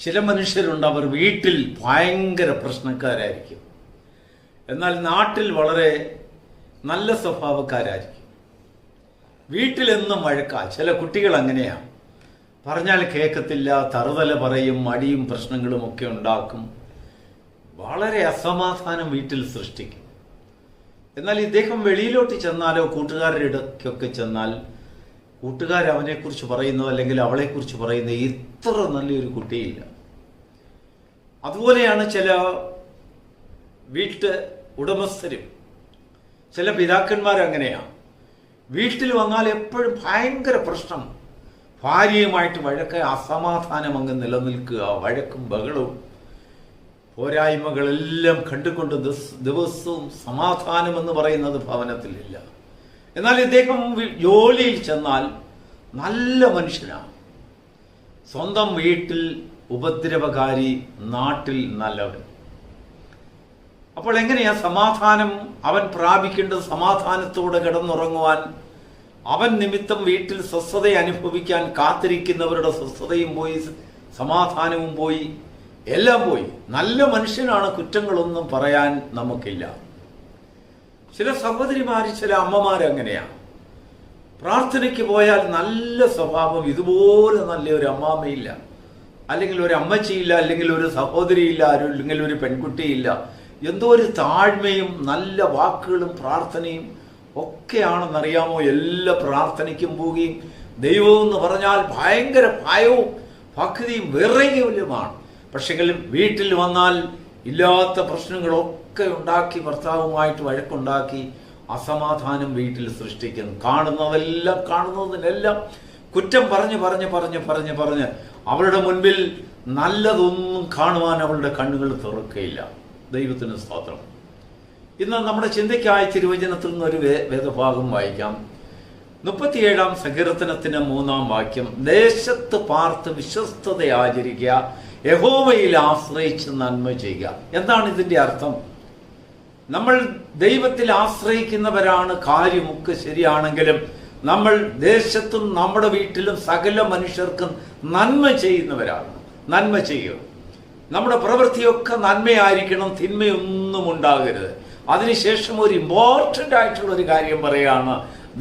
ചില മനുഷ്യരുണ്ട്, അവർ വീട്ടിൽ ഭയങ്കര പ്രശ്നക്കാരായിരിക്കും, എന്നാൽ നാട്ടിൽ വളരെ നല്ല സ്വഭാവക്കാരായിരിക്കും. വീട്ടിലെന്നും വഴക്കാ. ചില കുട്ടികൾ അങ്ങനെയാണ്, പറഞ്ഞാൽ കേൾക്കത്തില്ല, തറുതല പറയും, മടിയും പ്രശ്നങ്ങളും ഒക്കെ ഉണ്ടാക്കും, വളരെ അസമാധാനം വീട്ടിൽ സൃഷ്ടിക്കും. എന്നാൽ ഇദ്ദേഹം വെളിയിലോട്ട് ചെന്നാലോ കൂട്ടുകാരുടെ ഇടയ്ക്കൊക്കെ ചെന്നാൽ കൂട്ടുകാർ അവനെക്കുറിച്ച് പറയുന്നത് അല്ലെങ്കിൽ അവളെക്കുറിച്ച് പറയുന്നത് ഇത്ര നല്ലൊരു കുട്ടിയില്ല. അതുപോലെയാണ് ചില വീട്ട് ഉടമസ്ഥരും, ചില പിതാക്കന്മാരങ്ങനെയാണ്. വീട്ടിൽ വന്നാൽ എപ്പോഴും ഭയങ്കര പ്രശ്നം, ഭാര്യയുമായിട്ട് വഴക്ക്, അസമാധാനം അങ്ങ് നിലനിൽക്കുക, വഴക്കും ബഹളവും പോരായ്മകളെല്ലാം കണ്ടുകൊണ്ട് ദിവസവും സമാധാനമെന്ന് പറയുന്നത് ഭവനത്തിലില്ല. എന്നാൽ ഇദ്ദേഹം ജോലിയിൽ ചെന്നാൽ നല്ല മനുഷ്യനാണ്, സ്വന്തം വീട്ടിൽ ഉപദ്രവകാരി, നാട്ടിൽ നല്ലവൻ. അപ്പോൾ എങ്ങനെയാ സമാധാനം അവൻ പ്രാപിക്കേണ്ടത്? സമാധാനത്തോടെ കിടന്നുറങ്ങുവാൻ, അവൻ നിമിത്തം വീട്ടിൽ സ്വസ്ഥത അനുഭവിക്കാൻ കാത്തിരിക്കുന്നവരുടെ സ്വസ്ഥതയും പോയി, സമാധാനവും പോയി, എല്ലാം പോയി. നല്ല മനുഷ്യനാണ്, കുറ്റങ്ങളൊന്നും പറയാൻ നമുക്കില്ല. ചില സഹോദരിമാർ, ചില അമ്മമാരങ്ങനെയാണ്. പ്രാർത്ഥനയ്ക്ക് പോയാൽ നല്ല സ്വഭാവം, ഇതുപോലെ നല്ലൊരു അമ്മാമ്മയില്ല, അല്ലെങ്കിൽ ഒരു അമ്മച്ചിയില്ല, അല്ലെങ്കിൽ ഒരു സഹോദരിയില്ല, അല്ലെങ്കിൽ ഒരു പെൺകുട്ടിയില്ല. എന്തോ ഒരു താഴ്മയും നല്ല വാക്കുകളും പ്രാർത്ഥനയും ഒക്കെയാണെന്നറിയാമോ. എല്ലാ പ്രാർത്ഥനയ്ക്കും പോവുകയും ദൈവം എന്ന് പറഞ്ഞാൽ ഭയങ്കര ഭയവും ഭക്തിയും വിറയലുമാണ്. പക്ഷെങ്കിലും വീട്ടിൽ വന്നാൽ ഇല്ലാത്ത പ്രശ്നങ്ങളൊക്കെ ഉണ്ടാക്കി, ഭർത്താവുമായിട്ട് വഴക്കുണ്ടാക്കി അസമാധാനം വീട്ടിൽ സൃഷ്ടിക്കുന്നു. കാണുന്നതിനെല്ലാം കുറ്റം പറഞ്ഞ് അവളുടെ മുൻപിൽ നല്ലതൊന്നും കാണുവാൻ അവളുടെ കണ്ണുകൾ തുറക്കുകയില്ല. ദൈവത്തിന് സ്തോത്രം. ഇന്ന് നമ്മുടെ ചിന്തയ്ക്കായി തിരുവചനത്തിൽ നിന്നൊരു വേദഭാഗം വായിക്കാം. 37-ാം സങ്കീർത്തനത്തിന് 3-ാം വാക്യം. ദേശത്ത് പാർത്ത് വിശ്വസ്തത ആചരിക്കുക, യഹോവയിൽ ആശ്രയിച്ച് നന്മ ചെയ്യുക. എന്താണ് ഇതിന്റെ അർത്ഥം? നമ്മൾ ദൈവത്തിൽ ആശ്രയിക്കുന്നവരാണ്. കാര്യമൊക്കെ ശരിയാണെങ്കിലും നമ്മൾ ദേശത്തും നമ്മുടെ വീട്ടിലും സകല മനുഷ്യർക്കും നന്മ ചെയ്യുന്നവരാണ്. നന്മ ചെയ്യുക, നമ്മുടെ പ്രവൃത്തിയൊക്കെ നന്മയായിരിക്കണം, തിന്മയൊന്നും ഉണ്ടാകരുത്. അതിനുശേഷം ഒരു ഇമ്പോർട്ടൻ്റ് ആയിട്ടുള്ള ഒരു കാര്യം പറയുകയാണ്,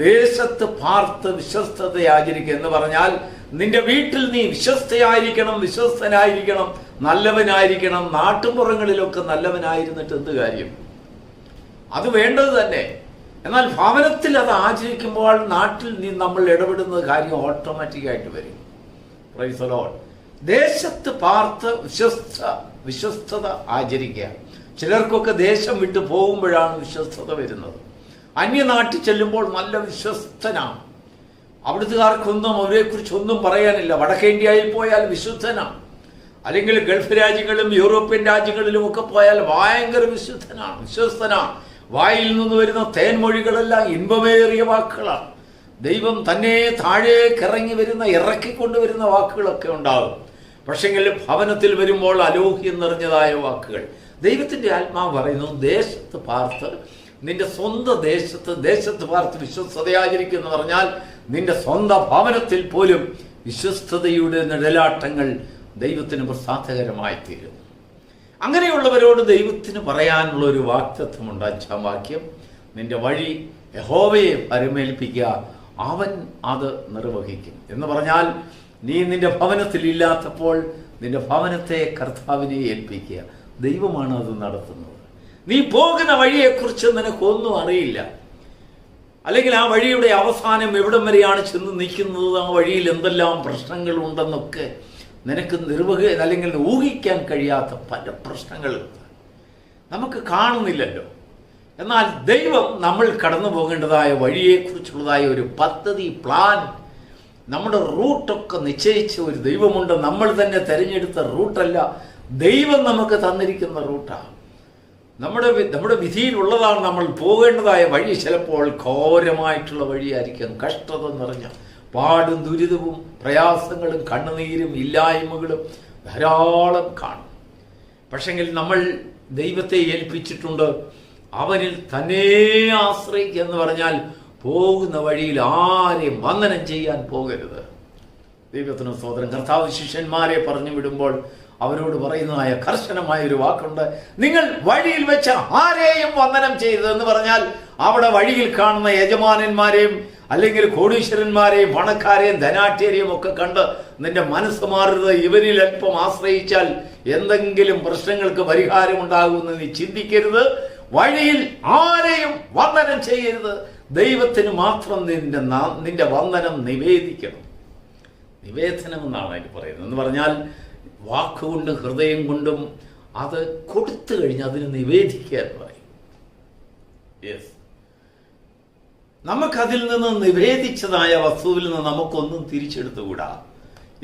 ദേശത്ത് പാർത്ത് വിശ്വസ്തത ആചരിക്കുക. എന്ന് പറഞ്ഞാൽ നിന്റെ വീട്ടിൽ നീ വിശ്വസ്തനായിരിക്കണം, നല്ലവനായിരിക്കണം. നാട്ടുപുറങ്ങളിലൊക്കെ നല്ലവനായിരുന്നിട്ട് എന്ത് കാര്യം? അത് വേണ്ടത് തന്നെ. എന്നാൽ ഭവനത്തിൽ അത് ആചരിക്കുമ്പോൾ നാട്ടിൽ നമ്മൾ ഇടപെടുന്ന കാര്യം ഓട്ടോമാറ്റിക്കായിട്ട് വരും. Praise the Lord. ദേശത്ത് പാർത്ത് വിശ്വസ്തത ആചരിക്കുക. ചിലർക്കൊക്കെ ദേശം വിട്ടു പോകുമ്പോഴാണ് വിശ്വസ്തത വരുന്നത്. അന്യനാട്ടിൽ ചെല്ലുമ്പോൾ നല്ല വിശ്വസ്തനാണ്, അവിടുത്തുകാർക്കൊന്നും അവരെക്കുറിച്ചൊന്നും പറയാനില്ല. വടക്കേ ഇന്ത്യയിൽ പോയാൽ വിശുദ്ധനാണ്, അല്ലെങ്കിൽ ഗൾഫ് രാജ്യങ്ങളിലും യൂറോപ്യൻ രാജ്യങ്ങളിലും ഒക്കെ പോയാൽ ഭയങ്കര വിശ്വസ്തനാണ്. വായിൽ നിന്ന് വരുന്ന തേൻമൊഴികളെല്ലാം ഇൻപമേറിയ വാക്കുകളാണ്. ദൈവം തന്നെ താഴേക്ക് ഇറക്കിക്കൊണ്ടുവരുന്ന വാക്കുകളൊക്കെ ഉണ്ടാകും. പക്ഷെങ്കിൽ ഭവനത്തിൽ വരുമ്പോൾ അലോഹ്യം നിറഞ്ഞതായ വാക്കുകൾ. ദൈവത്തിന്റെ ആത്മാവ് പറയുന്നു, ദേശത്ത് പാർത്ത്, നിന്റെ സ്വന്തം ദേശത്ത് പാർത്ത് വിശ്വസ്തതയാചരിക്കുക എന്ന് പറഞ്ഞാൽ നിന്റെ സ്വന്തം ഭവനത്തിൽ പോലും വിശ്വസ്തതയുടെ നിഴലാട്ടങ്ങൾ ദൈവത്തിന് പ്രസാദകരമായി തീരും. അങ്ങനെയുള്ളവരോട് ദൈവത്തിന് പറയാനുള്ള ഒരു വാക്തത്വമുണ്ട്. 5-ാം വാക്യം. നിന്റെ വഴി യഹോവയെ പരമേൽപ്പിക്കുക, അവൻ അത് നിർവഹിക്കും. എന്ന് പറഞ്ഞാൽ നീ നിന്റെ ഭവനത്തിൽ ഇല്ലാത്തപ്പോൾ നിന്റെ ഭവനത്തെ കർത്താവിനെ ഏൽപ്പിക്കുക. ദൈവമാണ് അത് നടത്തുന്നത്. നീ പോകുന്ന വഴിയെക്കുറിച്ച് നിനക്കൊന്നും അറിയില്ല, അല്ലെങ്കിൽ ആ വഴിയുടെ അവസാനം എവിടം വരെയാണ് ചെന്ന് നിൽക്കുന്നത്, ആ വഴിയിൽ എന്തെല്ലാം പ്രശ്നങ്ങളുണ്ടെന്നൊക്കെ നിനക്ക് അല്ലെങ്കിൽ ഊഹിക്കാൻ കഴിയാത്ത പല പ്രശ്നങ്ങളുണ്ട്, നമുക്ക് കാണുന്നില്ലല്ലോ. എന്നാൽ ദൈവം നമ്മൾ കടന്നു പോകേണ്ടതായ വഴിയെക്കുറിച്ചുള്ളതായ ഒരു പദ്ധതി, പ്ലാൻ, നമ്മുടെ റൂട്ടൊക്കെ നിശ്ചയിച്ച ഒരു ദൈവമുണ്ട്. നമ്മൾ തന്നെ തിരഞ്ഞെടുത്ത റൂട്ടല്ല, ദൈവം നമുക്ക് തന്നിരിക്കുന്ന റൂട്ടാണ്. നമ്മുടെ വിധിയിലുള്ളതാണ് നമ്മൾ പോകേണ്ടതായ വഴി. ചിലപ്പോൾ ഘോരമായിട്ടുള്ള വഴിയായിരിക്കും, കഷ്ടത നിറഞ്ഞ പാടും ദുരിതവും പ്രയാസങ്ങളും കണ്ണുനീരും ഇല്ലായ്മകളും ധാരാളം കാണും. പക്ഷെങ്കിൽ നമ്മൾ ദൈവത്തെ ഏൽപ്പിച്ചിട്ടുണ്ട്, അവനിൽ തന്നെ ആശ്രയിക്കുക. എന്ന് പറഞ്ഞാൽ പോകുന്ന വഴിയിൽ ആരെയും വന്ദനം ചെയ്യാൻ പോകരുത്. ദൈവത്തിന് സ്തോത്രം. കർത്താവ് ശിഷ്യന്മാരെ പറഞ്ഞു വിടുമ്പോൾ അവരോട് പറയുന്നതായ കർശനമായ ഒരു വാക്കുണ്ട്. നിങ്ങൾ വഴിയിൽ വെച്ച് ആരെയും വന്ദനം ചെയ്തതെന്ന് പറഞ്ഞാൽ അവിടെ വഴിയിൽ കാണുന്ന യജമാനന്മാരെയും അല്ലെങ്കിൽ കോടീശ്വരന്മാരെയും പണക്കാരെയും ധനാഠ്യരെയും ഒക്കെ കണ്ട് നിന്റെ മനസ്സ് മാറുന്നത് ഇവരിൽ അല്പം ആശ്രയിച്ചാൽ എന്തെങ്കിലും പ്രശ്നങ്ങൾക്ക് പരിഹാരം ഉണ്ടാകുമെന്ന് നീ ചിന്തിക്കരുത്. വഴിയിൽ ആരെയും വന്ദനം ചെയ്യരുത്. ദൈവത്തിന് മാത്രം നിന്റെ വന്ദനം നിവേദിക്കണം. നിവേദനം എന്നാണ് അതിന് പറയുന്നത്. എന്ന് പറഞ്ഞാൽ വാക്കുകൊണ്ടും ഹൃദയം കൊണ്ടും അത് കൊടുത്തു കഴിഞ്ഞ് അതിന് നിവേദിക്കുക എന്ന് പറയും. യെസ്, നമുക്കതിൽ നിന്ന് നിവേദിച്ചതായ വസ്തുവിൽ നിന്ന് നമുക്കൊന്നും തിരിച്ചെടുത്തുകൂടാ.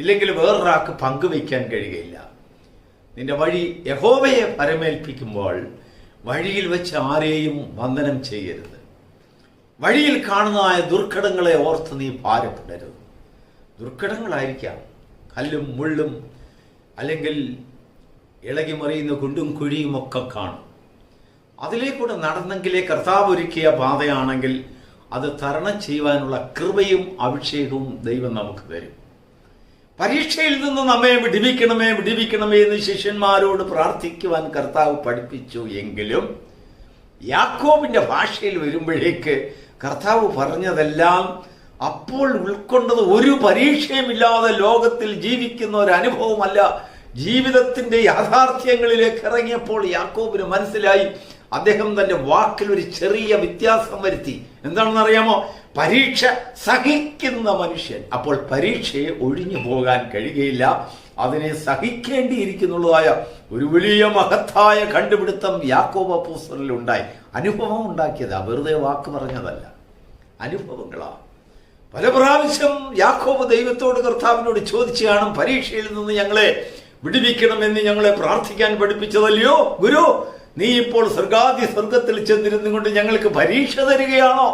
ഇല്ലെങ്കിൽ വേറൊരാൾക്ക് പങ്കുവയ്ക്കാൻ കഴിയുകയില്ല. നിന്റെ വഴി യഹോവയെ പരമേൽപ്പിക്കുമ്പോൾ വഴിയിൽ വെച്ച് ആരെയും വന്ദനം ചെയ്യരുത്. വഴിയിൽ കാണുന്നതായ ദുർഘടങ്ങളെ ഓർത്ത് നീ ഭാരപ്പെടരുത്. ദുർഘടങ്ങളായിരിക്കാം, കല്ലും മുള്ളും അല്ലെങ്കിൽ ഇളകി മറിയുന്ന കുണ്ടും കുഴിയും ഒക്കെ കാണും. അതിലേക്കൂടെ നടന്നെങ്കിലേ കർത്താവ് ഒരുക്കിയ പാതയാണെങ്കിൽ അത് തരണം ചെയ്യുവാനുള്ള കൃപയും അഭിഷേകവും ദൈവം നമുക്ക് തരും. പരീക്ഷയിൽ നിന്ന് നമ്മെ വിടിവിക്കണമേ എന്ന് ശിഷ്യന്മാരോട് പ്രാർത്ഥിക്കുവാൻ കർത്താവ് പഠിപ്പിച്ചു. എങ്കിലും യാക്കോബിന്റെ ഭാഷയിൽ വരുമ്പോഴേക്ക് കർത്താവ് പറഞ്ഞതെല്ലാം അപ്പോൾ ഉൾക്കൊണ്ടത് ഒരു പരീക്ഷയുമില്ലാതെ ലോകത്തിൽ ജീവിക്കുന്ന ഒരു അനുഭവമല്ല. ജീവിതത്തിന്റെ യാഥാർത്ഥ്യങ്ങളിലേക്ക് ഇറങ്ങിയപ്പോൾ യാക്കോബിന് മനസ്സിലായി. അദ്ദേഹം തന്റെ വാക്കിൽ ഒരു ചെറിയ വ്യത്യാസം വരുത്തി. എന്താണെന്ന് അറിയാമോ? പരീക്ഷ സഹിക്കുന്ന മനുഷ്യൻ. അപ്പോൾ പരീക്ഷയെ ഒഴിഞ്ഞു പോകാൻ കഴിയുകയില്ല, അതിനെ സഹിക്കേണ്ടിയിരിക്കുന്നുള്ളതായ ഒരു വലിയ മഹത്തായ കണ്ടുപിടുത്തം യാക്കോബ് അപ്പോസ്തലനിൽ ഉണ്ടായി. അനുഭവം ഉണ്ടാക്കിയതാ, വെറുതെ വാക്ക് പറഞ്ഞതല്ല, അനുഭവങ്ങളാ. പല പ്രാവശ്യം യാക്കോബ് ദൈവത്തോട് കർത്താവിനോട് ചോദിച്ചു കാണും, പരീക്ഷയിൽ നിന്ന് ഞങ്ങളെ വിടുവിക്കണമെന്ന് ഞങ്ങളെ പ്രാർത്ഥിക്കാൻ പഠിപ്പിച്ചതല്ലയോ ഗുരു, നീ ഇപ്പോൾ സ്വർഗത്തിൽ ചെന്നിരുന്നു കൊണ്ട് ഞങ്ങൾക്ക് പരീക്ഷ തരികയാണോ?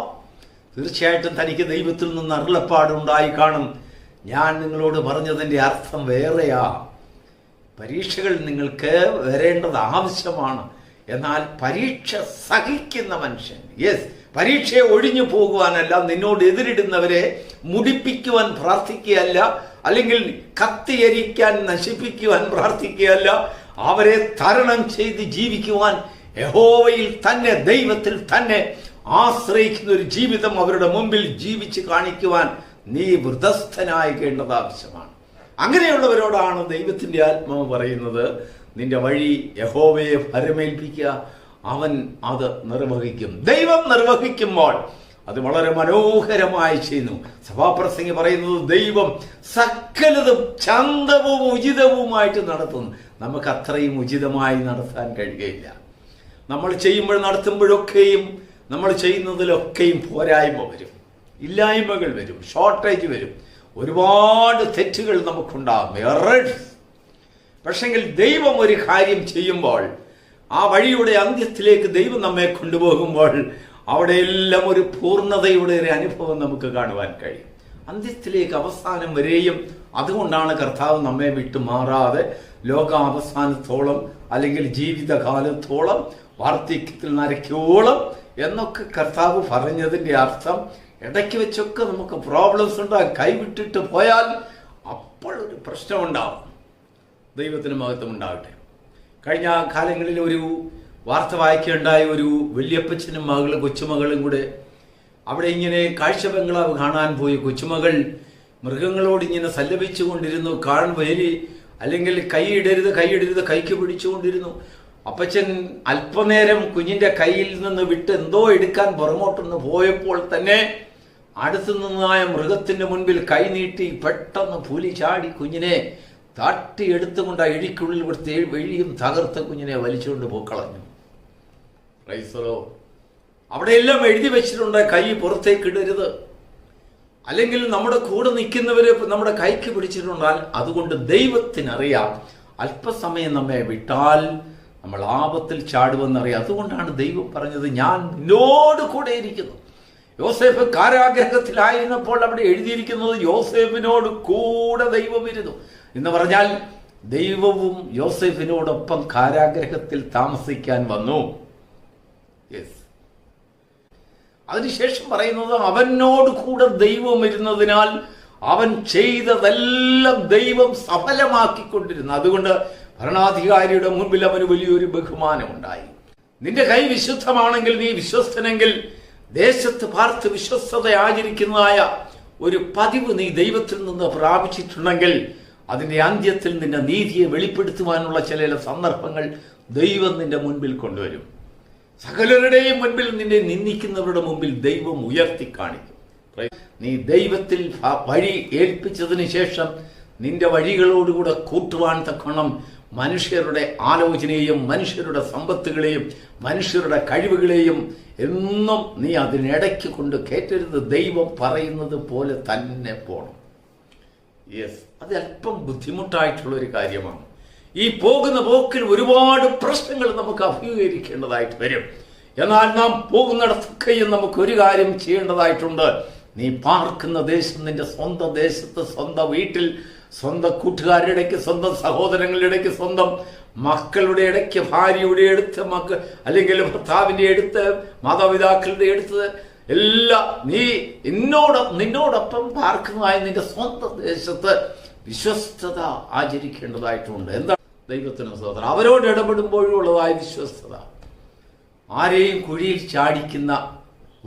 തീർച്ചയായിട്ടും തനിക്ക് ദൈവത്തിൽ നിന്ന് അരുളപ്പാടുണ്ടായി കാണും. ഞാൻ നിങ്ങളോട് പറഞ്ഞതിൻ്റെ അർത്ഥം വേറെയാ. പരീക്ഷകൾ നിങ്ങൾക്ക് വരേണ്ടത് ആവശ്യമാണ്. എന്നാൽ പരീക്ഷ സഹിക്കുന്ന മനുഷ്യൻ, യെസ്, പരീക്ഷയെ ഒഴിഞ്ഞു പോകുവാനല്ല, നിന്നോട് എതിരിടുന്നവരെ മുടിപ്പിക്കുവാൻ പ്രാർത്ഥിക്കുകയല്ല, അല്ലെങ്കിൽ കത്തിയരിക്കാൻ നശിപ്പിക്കുവാൻ പ്രാർത്ഥിക്കുകയല്ല, അവരെ തരണം ചെയ്ത് ജീവിക്കുവാൻ യഹോവയിൽ തന്നെ, ദൈവത്തിൽ തന്നെ ആശ്രയിക്കുന്ന ഒരു ജീവിതം അവരുടെ മുമ്പിൽ ജീവിച്ച് കാണിക്കുവാൻ നീ വൃതസ്ഥനായിക്കേണ്ടത് ആവശ്യമാണ്. അങ്ങനെയുള്ളവരോടാണ് ദൈവത്തിന്റെ ആത്മാവ് പറയുന്നത്, നിന്റെ വഴി യഹോവയെ ഭരമേൽപ്പിക്കുക, അവൻ അത് നിർവഹിക്കും. ദൈവം നിർവഹിക്കുമ്പോൾ അത് വളരെ മനോഹരമായി ചെയ്യുന്നു. സഭാപ്രസംഗി പറയുന്നത് ദൈവം സകലതും ചന്തവും ഉചിതവുമായിട്ട് നടത്തുന്നു. നമുക്ക് അത്രയും ഉചിതമായി നടത്താൻ കഴിയുകയില്ല. നമ്മൾ നടത്തുമ്പോഴൊക്കെയും നമ്മൾ ചെയ്യുന്നതിലൊക്കെയും പോരായ്മ വരും, ഇല്ലായ്മകൾ വരും, ഷോർട്ടേജ് വരും, ഒരുപാട് തെറ്റുകൾ നമുക്കുണ്ടാകും, എറേഴ്സ്. പക്ഷെങ്കിൽ ദൈവം ഒരു കാര്യം ചെയ്യുമ്പോൾ, ആ വഴിയുടെ അന്ത്യത്തിലേക്ക് ദൈവം നമ്മെ കൊണ്ടുപോകുമ്പോൾ അവിടെയെല്ലാം ഒരു പൂർണ്ണതയുടെ ഒരു അനുഭവം നമുക്ക് കാണുവാൻ കഴിയും. അന്ത്യത്തിലേക്ക്, അവസാനം വരെയും. അതുകൊണ്ടാണ് കർത്താവ് നമ്മെ വിട്ടുമാറാതെ ലോകാവസാനത്തോളം അല്ലെങ്കിൽ ജീവിതകാലത്തോളം വാർദ്ധക്യത്തിൽ നരയ്ക്കോളം എന്നൊക്കെ കർത്താവ് പറഞ്ഞതിൻ്റെ അർത്ഥം, ഇടയ്ക്ക് വെച്ചൊക്കെ നമുക്ക് പ്രോബ്ലംസ് ഉണ്ടാകും. കൈവിട്ടിട്ട് പോയാൽ അപ്പോൾ ഒരു പ്രശ്നമുണ്ടാവും. ദൈവത്തിന് മഹത്വം ഉണ്ടാകട്ടെ. കഴിഞ്ഞ കാലങ്ങളിൽ ഒരു വാർത്ത വായിക്കുകയുണ്ടായ, ഒരു വല്യപ്പച്ചനും മകളും കൊച്ചുമകളും കൂടെ അവിടെ ഇങ്ങനെ കാഴ്ച ബംഗ്ലാവ് കാണാൻ പോയി. കൊച്ചുമകൾ മൃഗങ്ങളോട് ഇങ്ങനെ സല്ലപിച്ചു കൊണ്ടിരുന്നു, വേലി അല്ലെങ്കിൽ കൈയിടരുത് കൈക്ക് പിടിച്ചുകൊണ്ടിരുന്നു. അപ്പച്ചൻ അല്പനേരം കുഞ്ഞിന്റെ കയ്യിൽ നിന്ന് വിട്ട് എന്തോ എടുക്കാൻ പുറമോട്ടൊന്ന് പോയപ്പോൾ തന്നെ അടുത്തു നിന്നായ മൃഗത്തിന്റെ മുൻപിൽ കൈ നീട്ടി പെട്ടെന്ന് പുലി ചാടി കുഞ്ഞിനെ തട്ടിയെടുത്തുകൊണ്ട് ആ എഴിക്കുള്ളിൽ കൊടുത്ത് വെളിയും തകർത്ത് കുഞ്ഞിനെ വലിച്ചുകൊണ്ട് പോക്കളഞ്ഞു. അവിടെയെല്ലാം എഴുതി വെച്ചിട്ടുണ്ട്, കൈ പുറത്തേക്ക് ഇടരുത്. അല്ലെങ്കിൽ നമ്മുടെ കൂടെ നിൽക്കുന്നവര് നമ്മുടെ കൈക്ക് പിടിച്ചിട്ടുണ്ടാൽ അതുകൊണ്ട് ദൈവത്തിനറിയാം അല്പസമയം നമ്മെ വിട്ടാൽ നമ്മൾ ആപത്തിൽ ചാടുമെന്നറിയാം. അതുകൊണ്ടാണ് ദൈവം പറഞ്ഞത്, ഞാൻ നിന്നോട് കൂടെ ഇരിക്കുന്നു. യോസേഫ് കാരാഗ്രഹത്തിലായിരുന്നപ്പോൾ അവിടെ എഴുതിയിരിക്കുന്നത് യോസേഫിനോട് കൂടെ ദൈവം ഇരുന്നു എന്ന് പറഞ്ഞാൽ ദൈവവും യോസേഫിനോടൊപ്പം കാരാഗ്രഹത്തിൽ താമസിക്കാൻ വന്നു. യെസ്, അതിനുശേഷം പറയുന്നത് അവനോട് കൂടെ ദൈവം ഇരുന്നതിനാൽ അവൻ ചെയ്തതെല്ലാം ദൈവം സഫലമാക്കിക്കൊണ്ടിരുന്നു. അതുകൊണ്ട് ഭരണാധികാരിയുടെ മുൻപിൽ അവന് വലിയൊരു ബഹുമാനം ഉണ്ടായി. നിന്റെ കൈ വിശുദ്ധമാണെങ്കിൽ, നീ വിശ്വസ്തനെങ്കിൽ, ദേശത്ത് പാർത്ത് വിശ്വസ്തത ആചരിക്കുന്നതായ ഒരു പതിവ് നീ ദൈവത്തിൽ നിന്ന് പ്രാപിച്ചിട്ടുണ്ടെങ്കിൽ, അതിന്റെ അന്ത്യത്തിൽ നിന്റെ നീതിയെ വെളിപ്പെടുത്തുവാനുള്ള ചില സന്ദർഭങ്ങൾ ദൈവം നിന്റെ മുൻപിൽ കൊണ്ടുവരും. സകലരുടെയും മുൻപിൽ നിന്നെ നിന്ദിക്കുന്നവരുടെ മുമ്പിൽ ദൈവം ഉയർത്തി കാണിക്കും. നീ ദൈവത്തിൽ വഴി ഏൽപ്പിച്ചതിന് ശേഷം നിന്റെ വഴികളോടുകൂടെ കൂട്ടുവാൻ തക്കണം മനുഷ്യരുടെ ആലോചനയെയും മനുഷ്യരുടെ സമ്പത്തുകളെയും മനുഷ്യരുടെ കഴിവുകളെയും എന്നും നീ അതിനിടയ്ക്ക് കൊണ്ട് കയറ്റരുത്. ദൈവം പറയുന്നത് പോലെ തന്നെ പോകണം. യെസ്, അത് അല്പം ബുദ്ധിമുട്ടായിട്ടുള്ളൊരു കാര്യമാണ്. ഈ പോകുന്ന പോക്കിൽ ഒരുപാട് പ്രശ്നങ്ങൾ നമുക്ക് അഭിമുഖീകരിക്കേണ്ടതായിട്ട് വരും. എന്നാൽ നാം പോകുന്നിടത്തൊക്കെയും നമുക്ക് ഒരു കാര്യം ചെയ്യേണ്ടതായിട്ടുണ്ട്. നീ പാർക്കുന്ന ദേശം നിന്റെ സ്വന്തം ദേശത്ത്, സ്വന്തം വീട്ടിൽ, സ്വന്തം കൂട്ടുകാരുടെ ഇടയ്ക്ക്, സ്വന്തം സഹോദരങ്ങളുടെ ഇടയ്ക്ക്, സ്വന്തം മക്കളുടെ ഇടയ്ക്ക്, ഭാര്യയുടെ അടുത്ത് മക്കൾ, അല്ലെങ്കിൽ ഭർത്താവിൻ്റെ അടുത്ത്, മാതാപിതാക്കളുടെ അടുത്ത് എല്ലാം നീ നിന്നോടൊപ്പം പാർക്കുന്നതായ നിന്റെ സ്വന്തം ദേശത്ത് വിശ്വസ്തത ആചരിക്കേണ്ടതായിട്ടുണ്ട്. എന്താ ദൈവത്തിന് സ്തോത്രം. അവരോട് ഇടപെടുമ്പോഴും ഉള്ളതായ വിശ്വസ്തത. ആരെയും കുഴിയിൽ ചാടിക്കുന്ന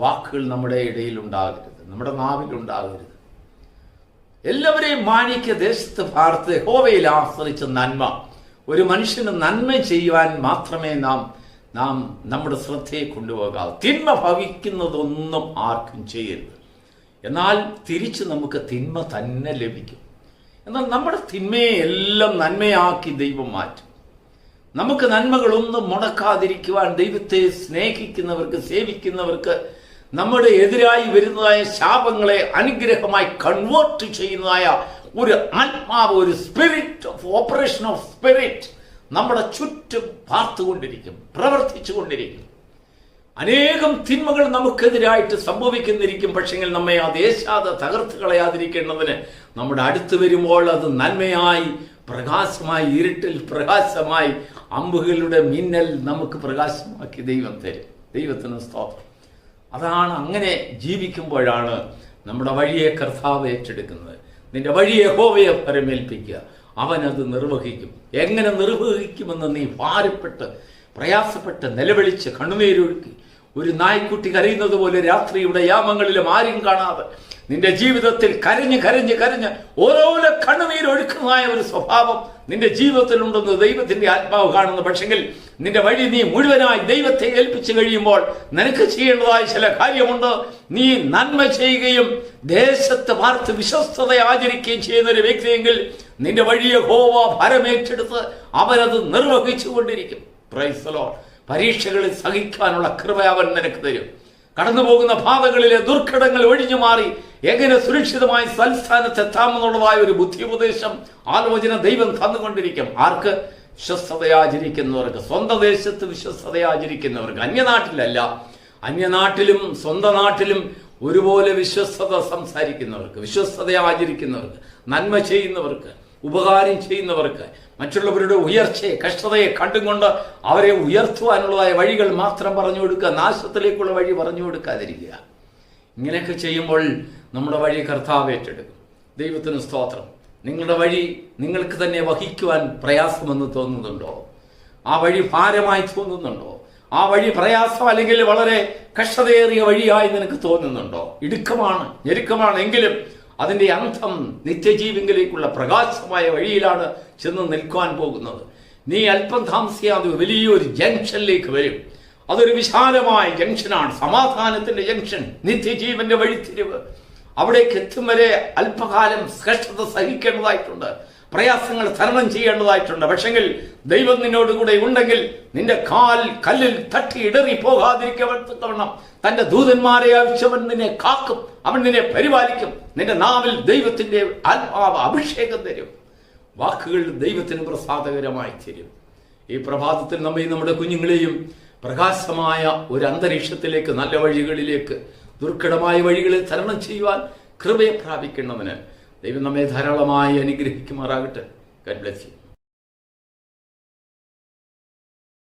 വാക്കുകൾ നമ്മുടെ ഇടയിൽ ഉണ്ടാകരുത്, നമ്മുടെ നാവിലുണ്ടാകരുത്. എല്ലാവരെയും മാനിക്ക, ദേശത്ത് പാർത്ത് യഹോവയിൽ ആശ്രയിച്ച നന്മ. ഒരു മനുഷ്യന് നന്മ ചെയ്യുവാൻ മാത്രമേ നാം നമ്മുടെ ശ്രദ്ധയെ കൊണ്ടുപോകാവൂ. തിന്മ ഭവിക്കുന്നതൊന്നും ആർക്കും ചെയ്യരുത്. എന്നാൽ തിരിച്ച് നമുക്ക് തിന്മ തന്നെ ലഭിക്കും. എന്നാൽ നമ്മുടെ തിന്മയെ എല്ലാം നന്മയാക്കി ദൈവം മാറ്റും. നമുക്ക് നന്മകളൊന്നും മുടക്കാതിരിക്കുവാൻ ദൈവത്തെ സ്നേഹിക്കുന്നവർക്ക്, സേവിക്കുന്നവർക്ക് നമ്മുടെ എതിരായി വരുന്നതായ ശാപങ്ങളെ അനുഗ്രഹമായി കൺവേർട്ട് ചെയ്യുന്നതായ ഒരു ആത്മാവ്, ഒരു spirit of operation of spirit നമ്മുടെ ചുറ്റും പാർത്തുകൊണ്ടിരിക്കും, പ്രവർത്തിച്ചു കൊണ്ടിരിക്കും. അനേകം തിന്മകൾ നമുക്കെതിരായിട്ട് സംഭവിക്കുന്നിരിക്കും. പക്ഷെങ്കിൽ നമ്മെ ദേശാതെ തകർത്ത് കളയാതിരിക്കേണ്ടതിന് നമ്മുടെ അടുത്ത് വരുമ്പോൾ അത് നന്മയായി, പ്രകാശമായി, ഇരുട്ടിൽ പ്രകാശമായി, അമ്പുകളുടെ മിന്നൽ നമുക്ക് പ്രകാശമാക്കി ദൈവം തരും. ദൈവത്തിന് സ്തോത്രം. അതാണ്, അങ്ങനെ ജീവിക്കുമ്പോഴാണ് നമ്മുടെ വഴിയെ കർത്താവ് ഏറ്റെടുക്കുന്നത്. നിന്റെ വഴിയെ യഹോവയെ പരമേൽപ്പിക്കുക, അവനത് നിർവഹിക്കും. എങ്ങനെ നിർവഹിക്കുമെന്ന് നീ ഭാരപ്പെട്ട് പ്രയാസപ്പെട്ട് നിലവിളിച്ച് കണ്ണുനീരൊഴുക്കി ഒരു നായ്ക്കുട്ടി കരയുന്നത് പോലെ രാത്രിയുടെ യാമങ്ങളിലും ആരും കാണാതെ നിന്റെ ജീവിതത്തിൽ കരഞ്ഞ് കരഞ്ഞ് കരഞ്ഞ് ഓരോരോ കണ്ണുനീരൊഴുക്കുന്നതായ ഒരു സ്വഭാവം നിന്റെ ജീവിതത്തിലുണ്ടെന്ന് ദൈവത്തിന്റെ ആത്മാവ് കാണുന്നു. പക്ഷെങ്കിൽ നിന്റെ വഴി നീ മുഴുവനായി ദൈവത്തെ ഏൽപ്പിച്ചു കഴിയുമ്പോൾ നിനക്ക് ചെയ്യേണ്ടതായ ചില കാര്യമുണ്ട്. നീ നന്മ ചെയ്യുകയും ദേശത്ത് പാർത്ത് വിശ്വസ്തത ആചരിക്കുകയും ചെയ്യുന്ന ഒരു വ്യക്തിയെങ്കിൽ നിന്റെ വഴിയെ യഹോവ ഭരമേറ്റെടുത്ത് അവനത് നിർവഹിച്ചു കൊണ്ടിരിക്കും. Praise the Lord. പരീക്ഷകളിൽ സഹിക്കാനുള്ള കൃപ അവൻ നിനക്ക് തരും. കടന്നു പോകുന്ന പാതകളിലെ ദുർഘടങ്ങൾ ഒഴിഞ്ഞു മാറി എങ്ങനെ സുരക്ഷിതമായി സൽസ്ഥാനത്തെത്താമെന്നുള്ളതായ ഒരു ബുദ്ധിയുപദേശം, ആലോചന ദൈവം തന്നുകൊണ്ടിരിക്കും. ആർക്ക്? വിശ്വസ്തതയാചരിക്കുന്നവർക്ക്, സ്വന്തം ദേശത്ത് വിശ്വസ്തതയാചരിക്കുന്നവർക്ക്. അന്യനാട്ടിലല്ല, അന്യനാട്ടിലും സ്വന്തം നാട്ടിലും ഒരുപോലെ വിശ്വസ്തത സംസാരിക്കുന്നവർക്ക്, വിശ്വസ്തതയാചരിക്കുന്നവർക്ക്, നന്മ ചെയ്യുന്നവർക്ക്, ഉപകാരം ചെയ്യുന്നവർക്ക്, മറ്റുള്ളവരുടെ ഉയർച്ചയെ, കഷ്ടതയെ കണ്ടുകൊണ്ട് അവരെ ഉയർത്തുവാനുള്ളതായ വഴികൾ മാത്രം പറഞ്ഞു കൊടുക്കുക, നാശത്തിലേക്കുള്ള വഴി പറഞ്ഞു കൊടുക്കാതിരിക്കുക. ഇങ്ങനെയൊക്കെ ചെയ്യുമ്പോൾ നമ്മുടെ വഴി കർത്താവ് ഏറ്റെടുക്കും. ദൈവത്തിന് സ്തോത്രം. നിങ്ങളുടെ വഴി നിങ്ങൾക്ക് തന്നെ വഹിക്കുവാൻ പ്രയാസമെന്ന് തോന്നുന്നുണ്ടോ? ആ വഴി ഭാരമായി തോന്നുന്നുണ്ടോ? ആ വഴി പ്രയാസം അല്ലെങ്കിൽ വളരെ കഷ്ടതയേറിയ വഴിയായി നിനക്ക് തോന്നുന്നുണ്ടോ? ഇടുക്കമാണ്, ഞെരുക്കമാണ്. എങ്കിലും അതിന്റെ അന്തം നിത്യജീവങ്കിലേക്കുള്ള പ്രകാശമായ വഴിയിലാണ് ചെന്ന് നിൽക്കുവാൻ പോകുന്നത്. നീ അല്പം താമസിയാതെ വലിയൊരു ജംഗ്ഷനിലേക്ക് വരും. അതൊരു വിശാലമായ ജംഗ്ഷനാണ്, സമാധാനത്തിന്റെ ജംഗ്ഷൻ, നിത്യജീവന്റെ വഴിത്തിരിവ്. അവിടേക്ക് എത്തും വരെ അല്പകാലം കഷ്ടത സഹിക്കേണ്ടതായിട്ടുണ്ട്, പ്രയാസങ്ങൾ തരണം ചെയ്യേണ്ടതായിട്ടുണ്ട്. പക്ഷെങ്കിൽ ദൈവം നിന്നോടുകൂടെ ഉണ്ടെങ്കിൽ നിന്റെ കാൽ കല്ലിൽ തട്ടി ഇടറി പോകാതിരിക്കവണ്ണം തന്റെ ദൂതന്മാരെ അയച്ചവൻ നിന്നെ കാക്കും, അവൻ നിന്നെ പരിപാലിക്കും. നിന്റെ നാവിൽ ദൈവത്തിന്റെ ആത്മാവ് അഭിഷേകം തരും, വാക്കുകൾ ദൈവത്തിന് പ്രസാദകരമായി തരും. ഈ പ്രഭാതത്തിൽ നമ്മയും നമ്മുടെ കുഞ്ഞുങ്ങളെയും പ്രകാശമായ ഒരു അന്തരീക്ഷത്തിലേക്ക്, നല്ല വഴികളിലേക്ക്, ദുർഘടമായ വഴികളിൽ തരണം ചെയ്യുവാൻ കൃപയെ പ്രാപിക്കുന്നവന് ദൈവം നമ്മെ ധാരാളമായി അനുഗ്രഹിക്കുമാറാകട്ടെ. God bless you.